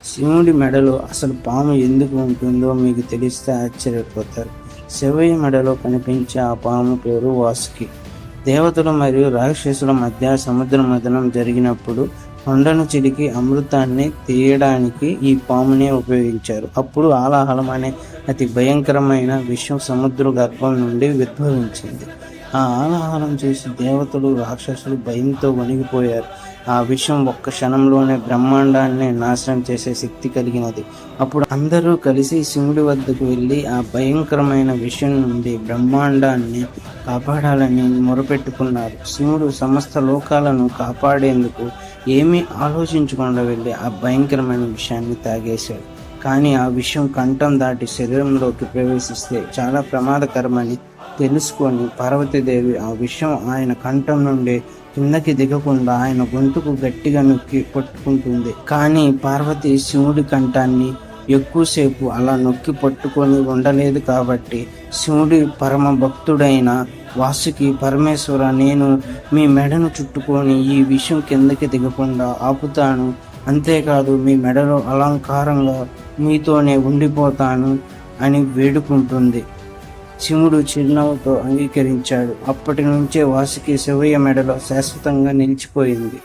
శివుడి మెడలో అసలు పాము ఎందుకు ఉంటుందో మీకు తెలిస్తే ఆశ్చర్యపోతారు. శివయ్య మెడలో కనిపించే ఆ పాము పేరు వాసుకి. దేవతలు మరియు రాక్షసుల మధ్య సముద్ర మథనం జరిగినప్పుడు కొండను చిలికి అమృతాన్ని తీయడానికి ఈ పామునే ఉపయోగించారు. అప్పుడు ఆలాహలం అనే అతి భయంకరమైన విషయం సముద్ర గర్భం నుండి ఉద్భవించింది. ఆ ఆలాహలం చూసి దేవతలు రాక్షసులు భయంతో వణిగిపోయారు. ఆ విషయం ఒక్క క్షణంలోనే బ్రహ్మాండాన్ని నాశనం చేసే శక్తి కలిగినది. అప్పుడు అందరూ కలిసి శివుడి వద్దకు వెళ్ళి ఆ భయంకరమైన విషయం నుండి బ్రహ్మాండాన్ని కాపాడాలని మొరపెట్టుకున్నారు. శివుడు సమస్త లోకాలను కాపాడేందుకు ఏమీ ఆలోచించకుండా వెళ్ళి ఆ భయంకరమైన విషయాన్ని తాగేశాడు. కానీ ఆ విషయం కంఠం దాటి శరీరంలోకి ప్రవేశిస్తే చాలా ప్రమాదకరమని తెలుసుకొని పార్వతీదేవి ఆ విషయం ఆయన కంఠం నుండి కిందకి దిగకుండా ఆయన గొంతుకు గట్టిగా నొక్కి పట్టుకుంటుంది. కానీ పార్వతి శివుడి కంఠాన్ని ఎక్కువసేపు అలా నొక్కి పట్టుకొని ఉండలేదు. కాబట్టి శివుడి పరమ భక్తుడైన వాసుకి, పరమేశ్వర, నేను మీ మెడను చుట్టుకొని ఈ విషయం కిందకి దిగకుండా ఆపుతాను, అంతేకాదు మీ మెడలో అలంకారంగా మీతోనే ఉండిపోతాను అని వేడుకుంటుంది. శివుడు చిరునవ్వుతో అంగీకరించాడు. అప్పటి నుంచే వాసుకి శివయ్య మెడలో శాశ్వతంగా నిలిచిపోయింది.